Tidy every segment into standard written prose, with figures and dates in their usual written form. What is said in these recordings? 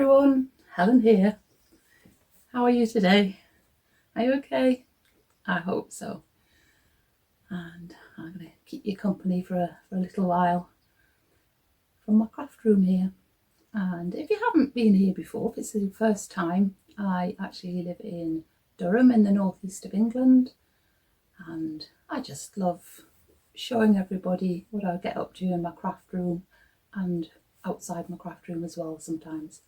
everyone, Helen here. How are you today? Are you okay? I hope so. And I'm going to keep you company for a little while from my craft room here. And if you haven't been here before, if it's the first time, I actually live in Durham in the northeast of England, and I just love showing everybody what I get up to in my craft room and outside my craft room as well sometimes.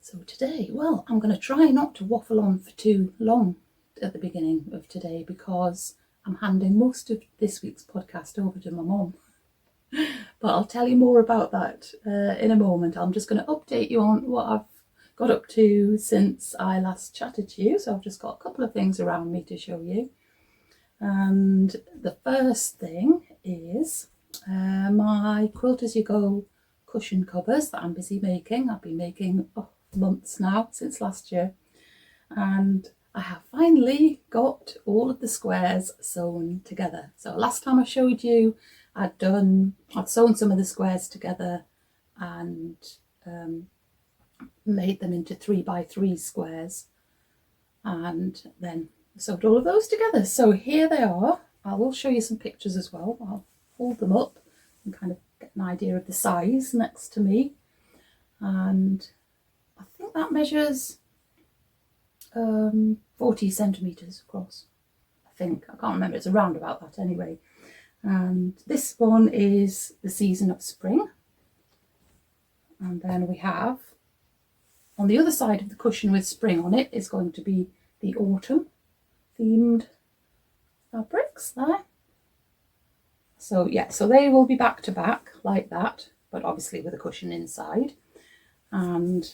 So today, well, I'm going to try not to waffle on for too long at the beginning of today because I'm handing most of this week's podcast over to my mum. But I'll tell you more about that in a moment. I'm just going to update you on what I've got up to since I last chatted to you. So I've just got a couple of things around me to show you. And the first thing is my Quilt As You Go cushion covers that I'm busy making. I've been making months now, since last year. And I have finally got all of the squares sewn together. So last time I showed you, I'd sewn some of the squares together and made them into 3x3 squares, and then sewed all of those together. So here they are. I will show you some pictures as well. I'll hold them up and kind of get an idea of the size next to me. And I think that measures 40 centimetres across. I can't remember, it's around about that anyway. And this one is the season of spring. And then we have, on the other side of the cushion with spring on it, is going to be the autumn themed fabrics there. So yeah, so they will be back to back like that, but obviously with a cushion inside. And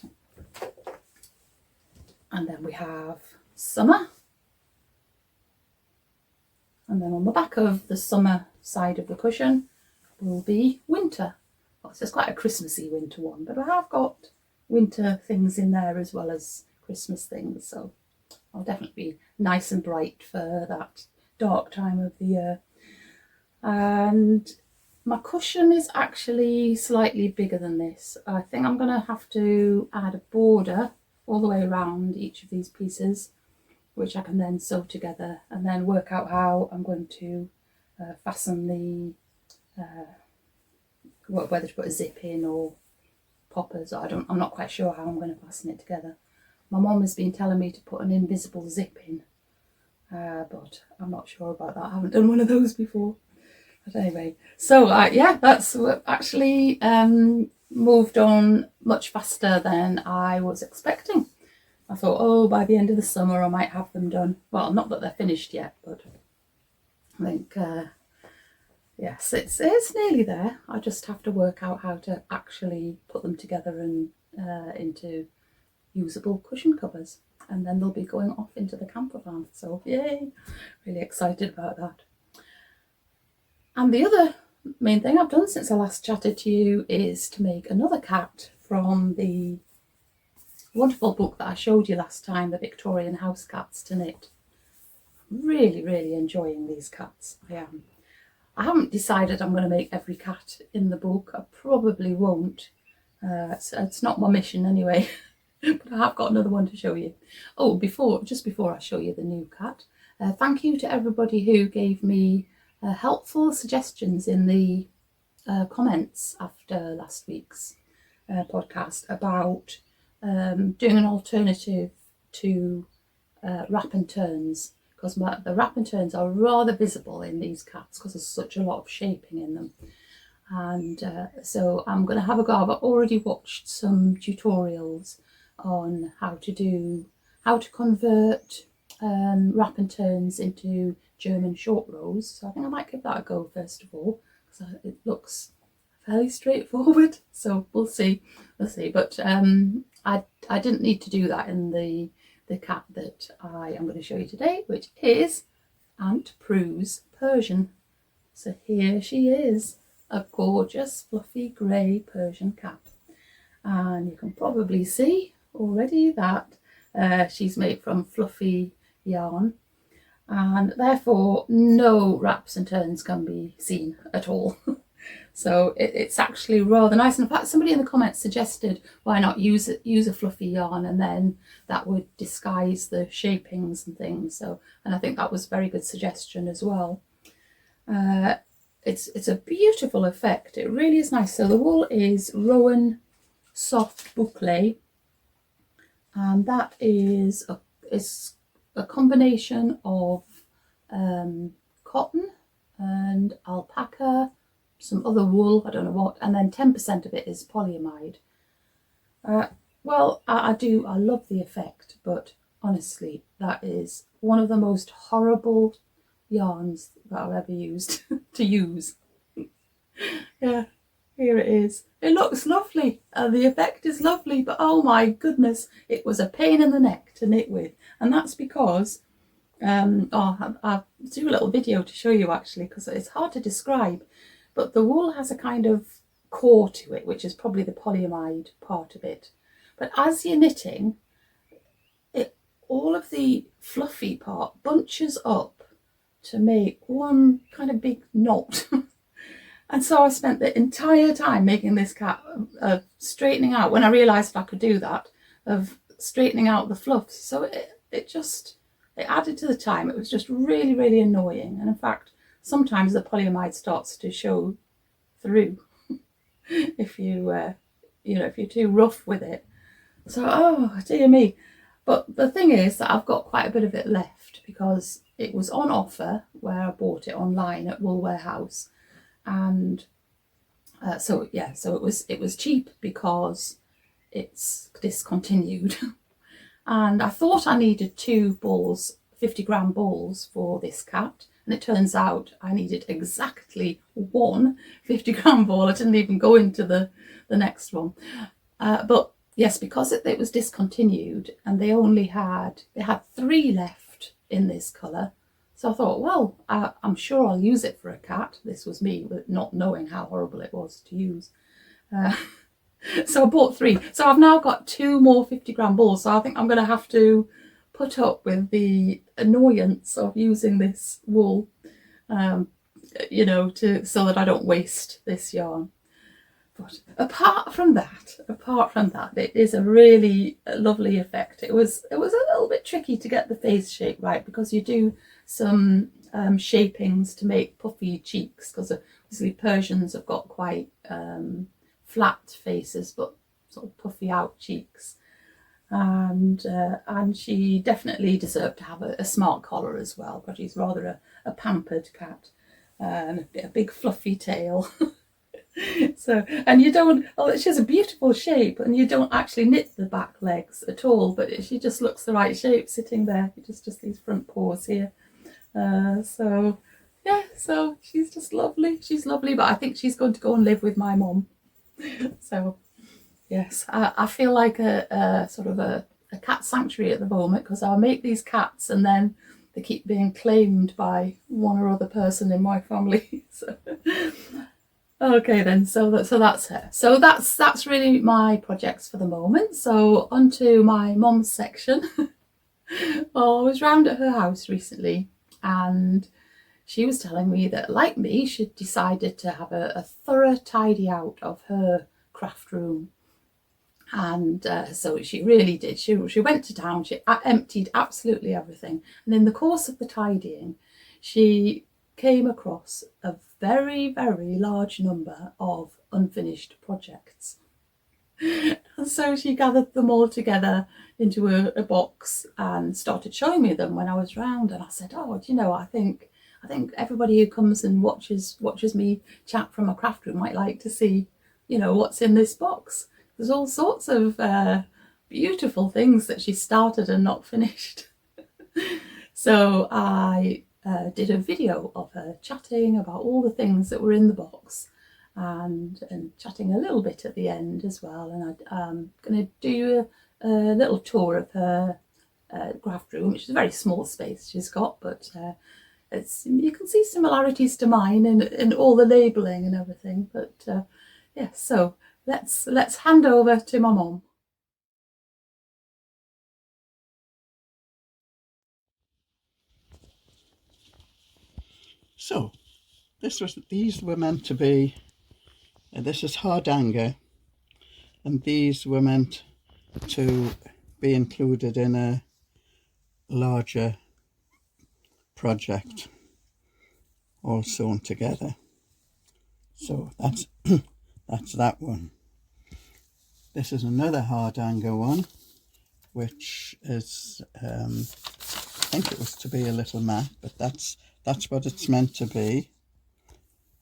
then we have summer. And then on the back of the summer side of the cushion will be winter. Well, it's just quite a Christmassy winter one, but I have got winter things in there as well as Christmas things. So I'll definitely be nice and bright for that dark time of the year. And my cushion is actually slightly bigger than this. I think I'm going to have to add a border all the way around each of these pieces, which I can then sew together and then work out how I'm going to fasten the, whether to put a zip in or poppers. I'm not quite sure how I'm going to fasten it together. My mum has been telling me to put an invisible zip in, but I'm not sure about that. I haven't done one of those before. But anyway, so yeah, that's actually moved on much faster than I was expecting. I thought, by the end of the summer I might have them done. Well, not that they're finished yet, but I think, yes, it's nearly there. I just have to work out how to actually put them together and into usable cushion covers. And then they'll be going off into the camper van. So yay, really excited about that. And the other main thing I've done since I last chatted to you is to make another cat from the wonderful book that I showed you last time, the Victorian Housecats to knit. Really, really enjoying these cats. I am. I haven't decided I'm going to make every cat in the book. I probably won't. It's not my mission anyway. But I have got another one to show you. Just before I show you the new cat, thank you to everybody who gave me helpful suggestions in the comments after last week's podcast about doing an alternative to wrap and turns, because the wrap and turns are rather visible in these cats because there's such a lot of shaping in them. And so I'm going to have a go. I've already watched some tutorials on how to convert wrap and turns into German short rows. So I think I might give that a go first of all, because it looks fairly straightforward. So we'll see. But I didn't need to do that in the cat that I am going to show you today, which is Aunt Prue's Persian. So here she is, a gorgeous fluffy grey Persian cat. And you can probably see already that she's made from fluffy yarn, and therefore no wraps and turns can be seen at all. So it's actually rather nice. And in fact, somebody in the comments suggested why not use a fluffy yarn, and then that would disguise the shapings and things. So, and I think that was a very good suggestion as well. It's a beautiful effect. It really is nice. So the wool is Rowan Soft Boucle, and that is a combination of cotton and alpaca, some other wool, I don't know what, and then 10% of it is polyamide. Well, I love the effect, but honestly, that is one of the most horrible yarns that I've ever used to use. Yeah, here it is. It looks lovely and the effect is lovely, but oh my goodness, it was a pain in the neck to knit with. And that's because I'll do a little video to show you actually, because it's hard to describe, but the wool has a kind of core to it, which is probably the polyamide part of it. But as you're knitting, all of the fluffy part bunches up to make one kind of big knot. And so I spent the entire time making this cap, straightening out, when I realised I could do that, of straightening out the fluffs. So it added to the time. It was just really, really annoying. And in fact, sometimes the polyamide starts to show through if if you're too rough with it. So, oh dear me. But the thing is that I've got quite a bit of it left because it was on offer where I bought it online at Wool Warehouse. And so it was cheap because it's discontinued. And I thought I needed 2 balls, 50-gram balls for this cat, and it turns out I needed exactly 1 50-gram ball. I didn't even go into the next one, but yes, because it was discontinued, and they had 3 left in this colour. So I thought, well, I'm sure I'll use it for a cat. This was me with not knowing how horrible it was to use. So I bought 3. So I've now got 2 more 50-gram balls. So I think I'm going to have to put up with the annoyance of using this wool, so that I don't waste this yarn. But apart from that, it is a really lovely effect. It was a little bit tricky to get the face shape right, because you do some shapings to make puffy cheeks, because obviously Persians have got quite flat faces but sort of puffy out cheeks, and she definitely deserved to have a smart collar as well, because she's rather a pampered cat, and a big fluffy tail. So, and she has a beautiful shape, and you don't actually knit the back legs at all, but she just looks the right shape sitting there, just these front paws here. So she's just lovely. She's lovely, but I think she's going to go and live with my mum. So yes, I feel like a sort of a cat sanctuary at the moment, because I make these cats and then they keep being claimed by one or other person in my family. So okay then, so that's her. So that's really my projects for the moment. So onto my mum's section. Well, I was round at her house recently, and she was telling me that, like me, she'd decided to have a thorough tidy out of her craft room. And so she really did. She went to town, she emptied absolutely everything. And in the course of the tidying, she came across a very, very large number of unfinished projects. And so she gathered them all together into a box and started showing me them when I was round. And I said, oh, I think everybody who comes and watches me chat from a craft room might like to see, what's in this box. There's all sorts of beautiful things that she started and not finished. So I did a video of her chatting about all the things that were in the box, and chatting a little bit at the end as well. And I'm going to do a little tour of her craft room, which is a very small space she's got, but you can see similarities to mine in all the labelling and everything. But so let's hand over to my mum. So these were meant to be This is hardanger, and these were meant to be included in a larger project, all sewn together. So that's that's that one. This is another hardanger one, which is I think it was to be a little mat, but that's what it's meant to be.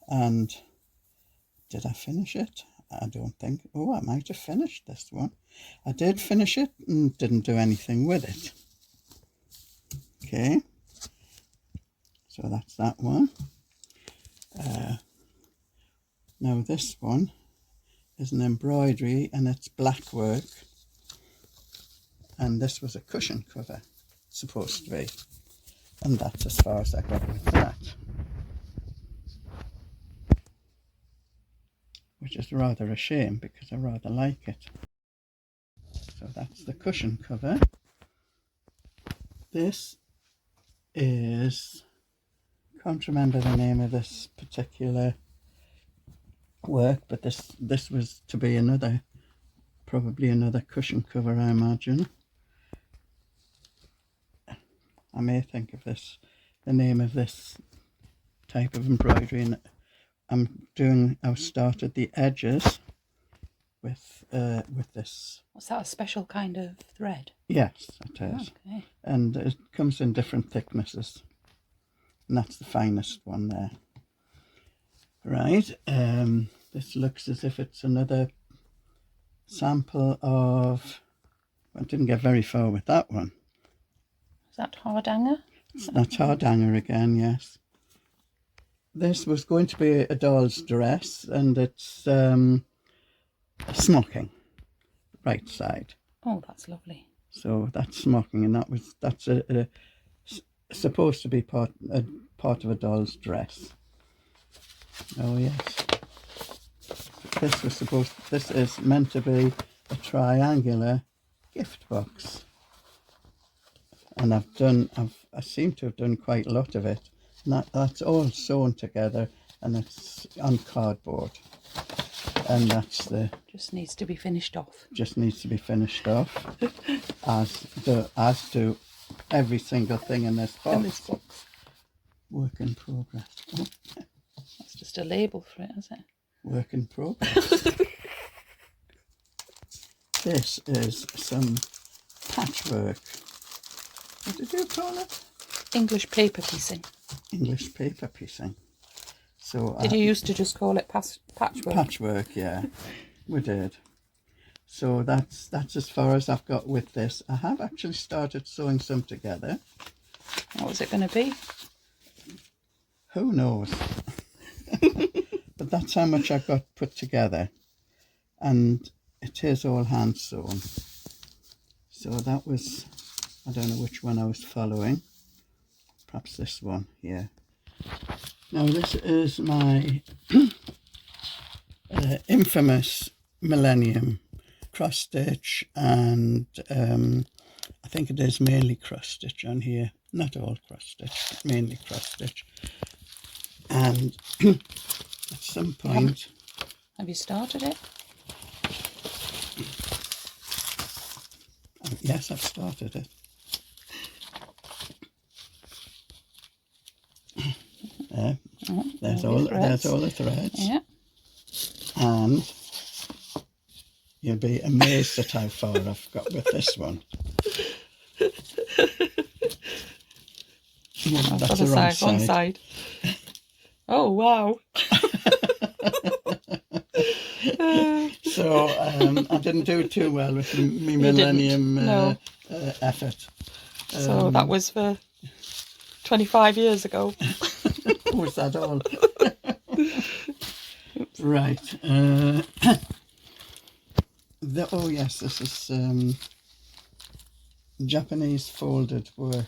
And did I finish it? I don't think. Oh, I might have finished this one. I did finish it and didn't do anything with it. Okay, so that's that one. Now this one is an embroidery, and it's black work, and this was a cushion cover, supposed to be, and that's as far as I got with that, which is rather a shame because I rather like it. So that's the cushion cover. This is, can't remember the name of this particular work, but this was to be another, probably another cushion cover, I imagine. I may think of this, the name of this type of embroidery, and I've started the edges with this. Was that a special kind of thread? Yes, it is. Okay. And it comes in different thicknesses, and that's the finest one there. Right, this looks as if it's another sample of, I didn't get very far with that one. Is that hardanger? That's hardanger again, yes. This was going to be a doll's dress, and it's a smocking, right side. Oh, that's lovely. So that's smocking, and that's supposed to be part of a doll's dress. Oh yes. This is meant to be a triangular gift box, and I seem to have done quite a lot of it. And that's all sewn together, and it's on cardboard, and that's the Just needs to be finished off. Just needs to be finished off, as do every single thing in this box. Work in progress. Oh, That's just a label for it, isn't it? work in progress. This is some patchwork. What did you call it? English paper piecing. English paper piecing. So Did you used to just call it patchwork? Patchwork, yeah, we did. So that's as far as I've got with this. I have actually started sewing some together. What was it going to be? Who knows? But that's how much I got put together, and it is all hand sewn. So that was, I don't know which one I was following. Perhaps this one here. Now this is my infamous Millennium cross stitch, and I think it is mainly cross stitch on here. Not all cross stitch, but mainly cross stitch. And at some point, Have you started it? yes, I've started it. There's all the threads. Yeah. And you'll be amazed at how far I've got with this one. That's the wrong side. Oh, wow. So I didn't do too well with my Millennium effort. So that was for 25 years ago. Was that all? Right. Oh yes, this is Japanese folded work.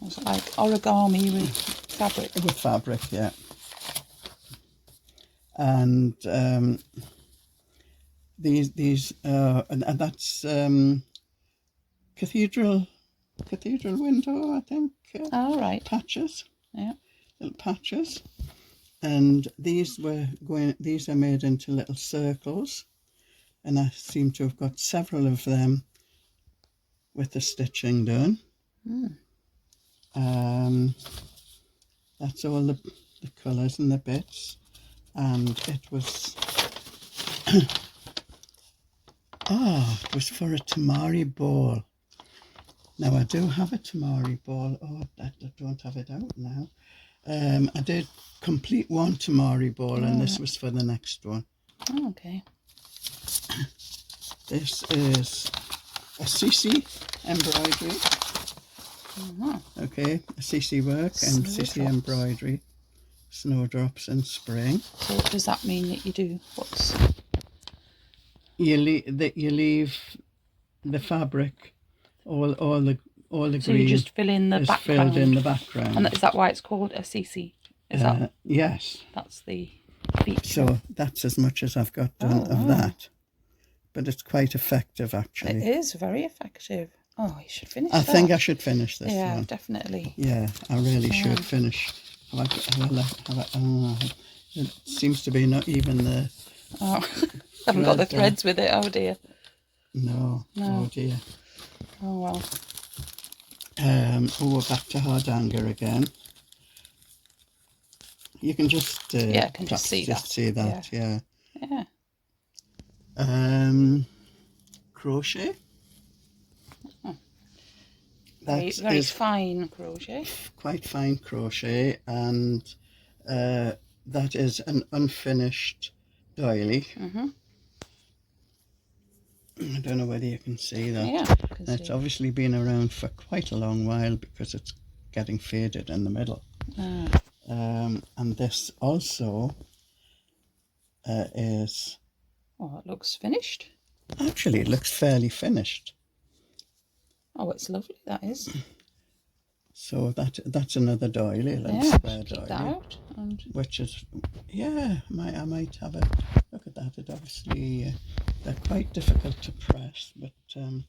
It's like origami with fabric. With fabric, yeah. And these and that's cathedral window, I think. Oh, right. Patches. Yeah. Little patches. and these are made into little circles, and I seem to have got several of them with the stitching done. That's all the colours and the bits, and it was it was for a tamari ball. Now I do have a tamari ball. I don't have it out now. I did complete one tamari ball, and this was for the next one. Oh, okay. This is a CC embroidery. Okay, a CC work and CC embroidery. Snowdrops in spring. So what does that mean that you do? You leave the fabric, all the green. So you just fill in the background. Filled in the background. And is that why it's called a CC? Is that? Yes. That's the feature. So that's as much as I've got done of that. But it's quite effective, actually. It is very effective. Oh, you should finish I think I should finish this one. Yeah, definitely. Yeah, I really should finish. It seems to be not even the... Oh, haven't got the threads with it. Oh, dear. No. Oh, dear. Oh, well. We're back to Hardanger again. You can just... I can just see that. Yeah. Crochet. Very fine crochet. Quite fine crochet, and that is an unfinished doily. I don't know whether you can see that. Yeah, it's obviously been around for quite a long while because it's getting faded in the middle. And this also is... Oh, it looks finished. Actually, it looks fairly finished. Oh, it's lovely, that is. So that's another doily, Keep that out. Which is, I might have a look at that. It obviously, they're quite difficult to press, but and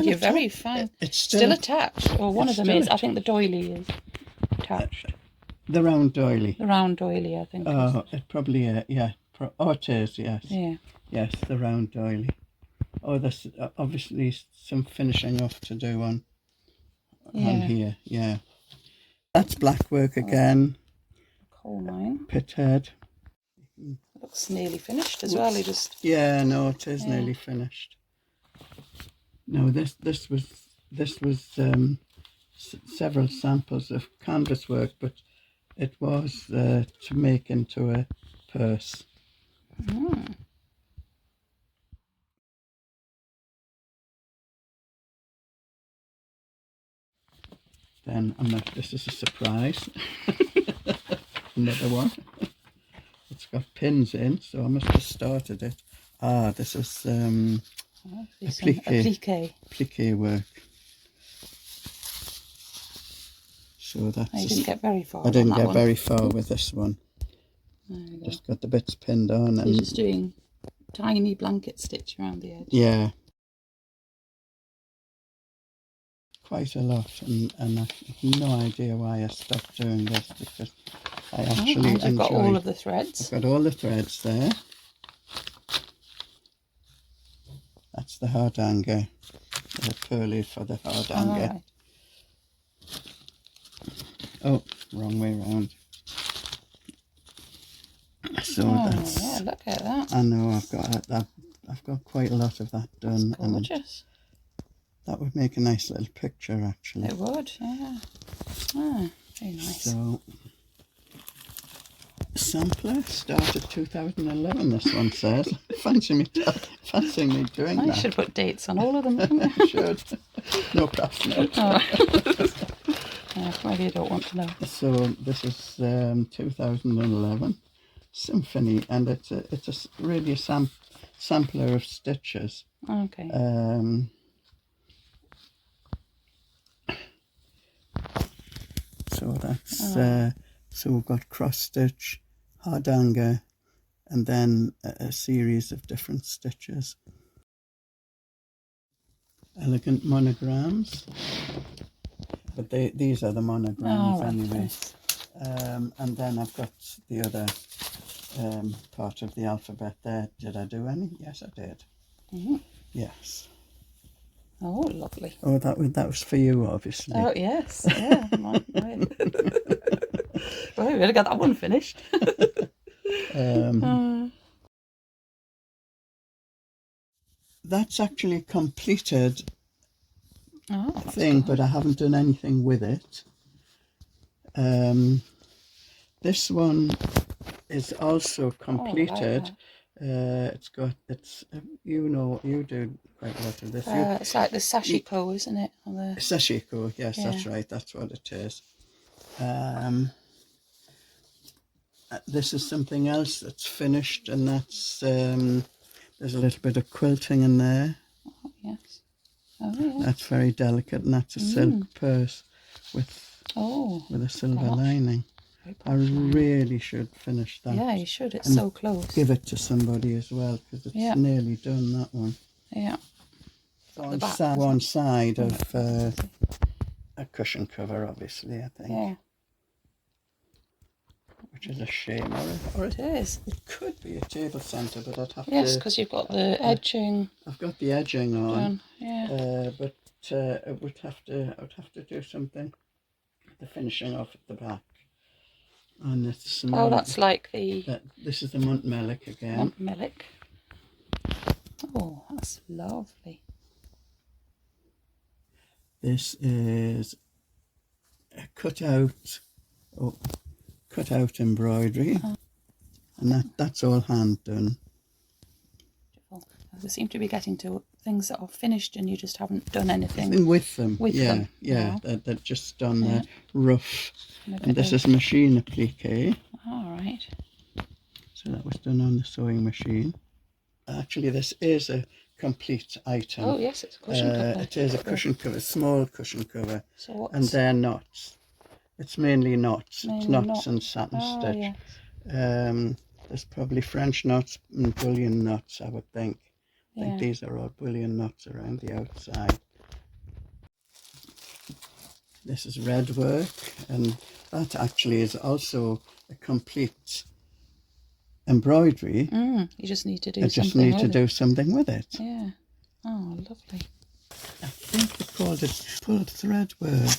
you're very fine. It's still attached. Or one of them is. I think the doily is attached. The round doily. The round doily, I think. Oh, it probably, it is, yes. Yeah. Yes, the round doily. Oh, there's obviously some finishing off to do on here, yeah. That's black work again. Coal mine. Pithead. Looks nearly finished as well. It just... Yeah, no, it is nearly finished. No, this was several samples of canvas work, but it was to make into a purse. Then this is a surprise. Another one. It's got pins in, so I must have started it. This is applique work. So that's... I didn't get very far. I didn't get very far with this one. Just got the bits pinned on. So you're just doing tiny blanket stitch around the edge. Yeah. Quite a lot, and I have no idea why I stopped doing this, because I actually enjoy... You've got all of the threads. I've got all the threads there. That's the hardanger, the pearly for the hardanger. Oh, wrong way round. So that's... yeah, look at that. I know, I've got quite a lot of that done. That's gorgeous. That would make a nice little picture, actually. It would, yeah. Very nice. So, sampler started 2011. This one says. Fancy me doing that. I should put dates on all of them. I should. No craft notes. Maybe you don't want to know. So this is 2011 symphony, and it's really a sampler of stitches. Okay. So that's so we've got cross stitch, hardanger, and then a series of different stitches. Elegant monograms, but these are the monograms anyway. And then I've got the other part of the alphabet there. Did I do any? Yes, I did. Mm. Yes. Oh, lovely. Oh, that was for you, obviously. Oh, yes. Yeah. Right. Well, we better get that one finished. That's actually completed thing, good. but I haven't done anything with it. This one is also completed. You do quite a lot of this. It's like the sashiko, isn't it? Sashiko, yes, yeah. That's right. That's what it is. This is something else that's finished, and that's there's a little bit of quilting in there. Oh, yes. Oh, yes. That's very delicate, and that's a silk purse with a silver lining. I really should finish that. Yeah, you should. It's so close. Give it to somebody as well, because it's nearly done, that one. Yeah. One side of a cushion cover, obviously, I think. Yeah. Which is a shame. Or it is. It could be a table centre, but I'd have to... Yes, because you've got the edging. I've got the edging on. Yeah. But I would have to do something. The finishing off at the back. And it's that's like the... This is the Muntmellick again. Muntmellick. Oh, that's lovely. This is a cut out embroidery, and that's all hand done. Beautiful. We seem to be getting to things that are finished and you just haven't done anything with them. Yeah. They're just on the rough. And this is machine applique. All right. So that was done on the sewing machine. Actually, this is a complete item. Oh yes, it's a cushion cover. It is a cushion cover, small cushion cover. So and they're knots. It's mainly knots. It's knots knots. and satin stitch. Yes. There's probably French knots and bullion knots, I would think. I think Yeah. these are all bullion knots around the outside. This is red work, and that actually is also a complete embroidery. You just need to do something with it. Yeah. Oh, lovely. I think they called it pulled thread work,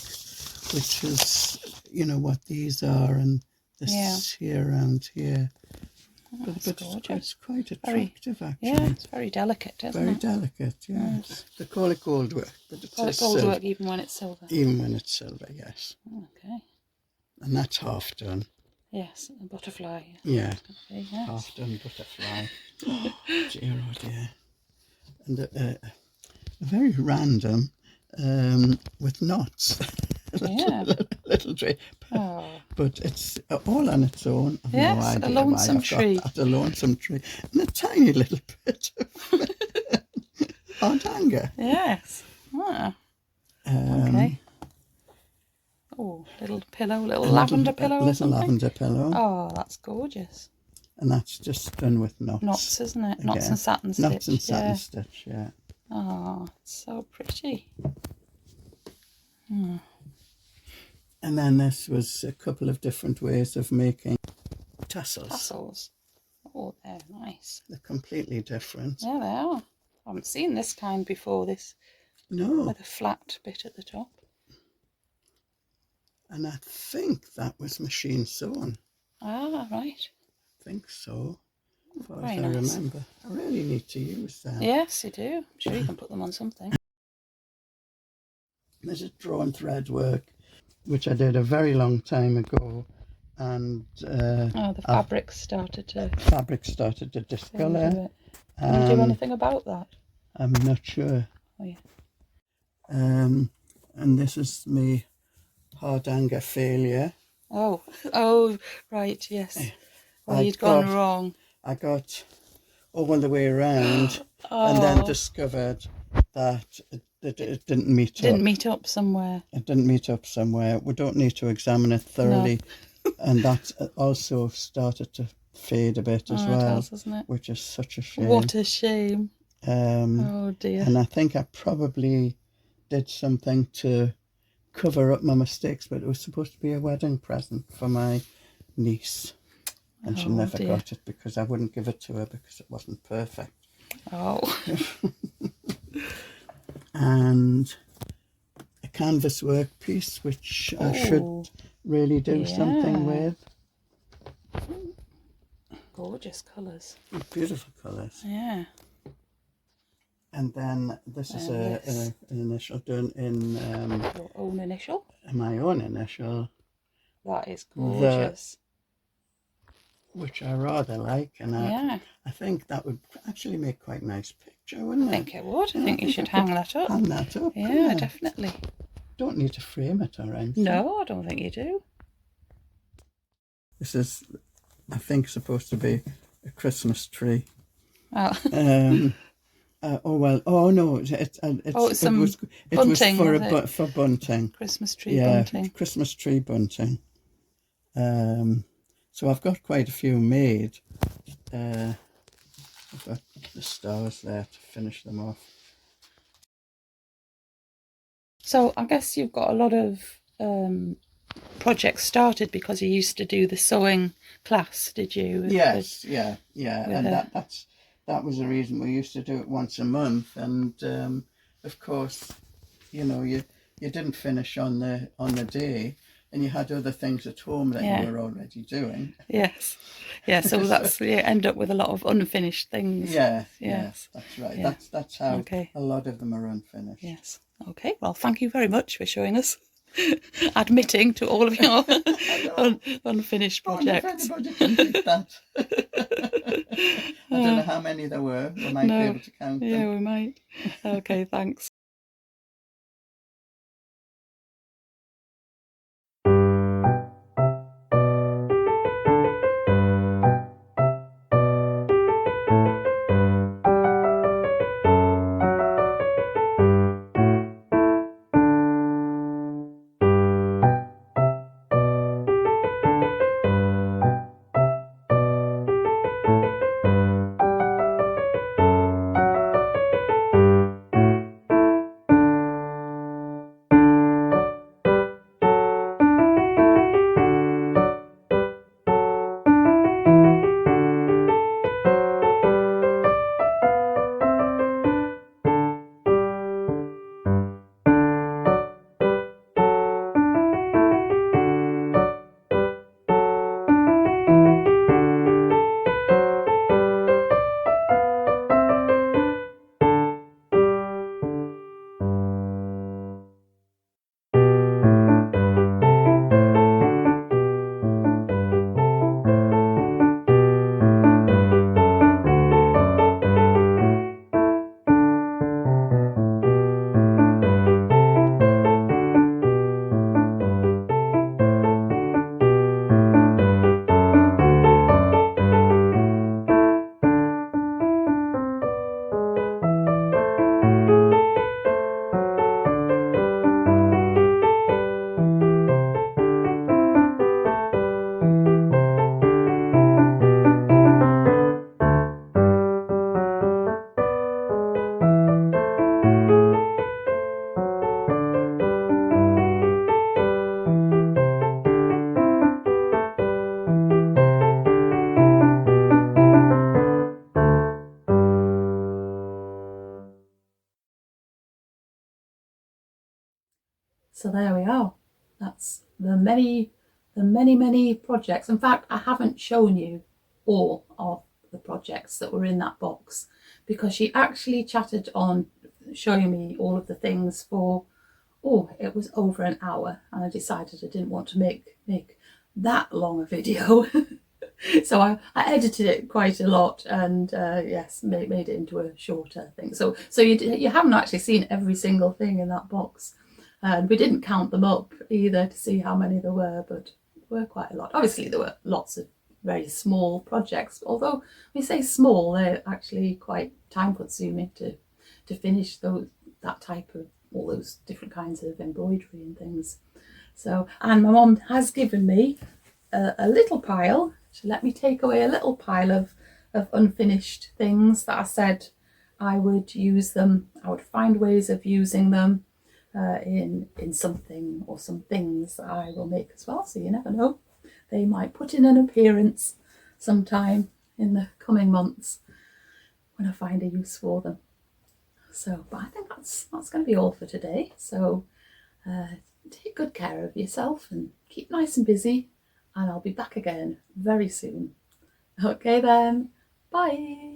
which is, what these are, and this here around here. But it's quite attractive, actually. Yeah, it's very delicate, isn't it? Very delicate, yes. They call it gold work, but it's call it gold work even when it's silver. Even when it's silver, yes. Okay. And that's half done. Yes, a butterfly. Yeah, yes. Half done butterfly. Oh dear, oh dear. And a very random with knots. little tree. Oh. But it's all on its own. I've no idea a lonesome tree. A lonesome tree. And a tiny little bit of hardhanger. Yes. Ah. Okay. Oh, little pillow, little lavender pillow. Little lavender pillow. Oh, that's gorgeous. And that's just done with knots. Knots, isn't it? Again. Knots and satin stitch. Knots and satin stitch, yeah. Oh, it's so pretty. And then this was a couple of different ways of making tassels. Tassels. Oh, they're nice. They're completely different. Yeah, they are. I haven't seen this kind before, No. With a flat bit at the top. And I think that was machine sewn. Ah, right. I think so. Very I nice. remember. I really need to use them. Yes, you do. I'm sure you can put them on something. This is drawn thread work, which I did a very long time ago, and the fabric started to discolour. Can you do anything about that? I'm not sure. Oh yeah. And this is me hardhanger failure. Oh, right, yes. Well, you'd gone wrong. I got all the way around and then discovered that it didn't meet up. Didn't meet up somewhere. It didn't meet up somewhere. We don't need to examine it thoroughly. No. And that also started to fade a bit as well. It does, doesn't it? Which is such a shame. What a shame. Oh dear. And I think I probably did something to cover up my mistakes, but it was supposed to be a wedding present for my niece, and she never got it because I wouldn't give it to her because it wasn't perfect. Oh. And a canvas workpiece, which I should really do something with. Gorgeous colours. Beautiful colours. Yeah. And then this is an initial done in your own initial. My own initial. That is gorgeous. Which I rather like, and I think that would actually make quite a nice picture, wouldn't it? I think it would. I think you should hang that up. Hang that up. Yeah, definitely. Don't need to frame it or anything. No, I don't think you do. This is, I think, supposed to be a Christmas tree. Oh. Oh no! It was for bunting. Christmas tree bunting. Christmas tree bunting. So I've got quite a few made. I've got the stars there to finish them off. So I guess you've got a lot of projects started because you used to do the sewing class, did you? Yes, yeah, and that was the reason we used to do it once a month, and of course, you didn't finish on the day, and you had other things at home that you were already doing. Yes, yeah. So that's you end up with a lot of unfinished things. Yes, that's right. Yeah. That's how a lot of them are unfinished. Yes. Okay. Well, thank you very much for showing us, admitting to all of your unfinished projects. If anybody can beat that. I don't know how many there were. We might be able to count them. Yeah, we might. Okay, thanks. So there we are. That's the many projects. In fact, I haven't shown you all of the projects that were in that box because she actually chatted on showing me all of the things for, it was over an hour, and I decided I didn't want to make that long a video. So I edited it quite a lot and made it into a shorter thing. So you haven't actually seen every single thing in that box. And we didn't count them up either to see how many there were, but there were quite a lot. Obviously, there were lots of very small projects, although we say small, they're actually quite time-consuming to finish that type of all those different kinds of embroidery and things. So, and my mum has given me a little pile. She let me take away a little pile of unfinished things that I said I would use them. I would find ways of using them. in something or some things that I will make as well. So you never know. They might put in an appearance sometime in the coming months when I find a use for them. So, but I think that's going to be all for today. So take good care of yourself and keep nice and busy. And I'll be back again very soon. Okay then, bye.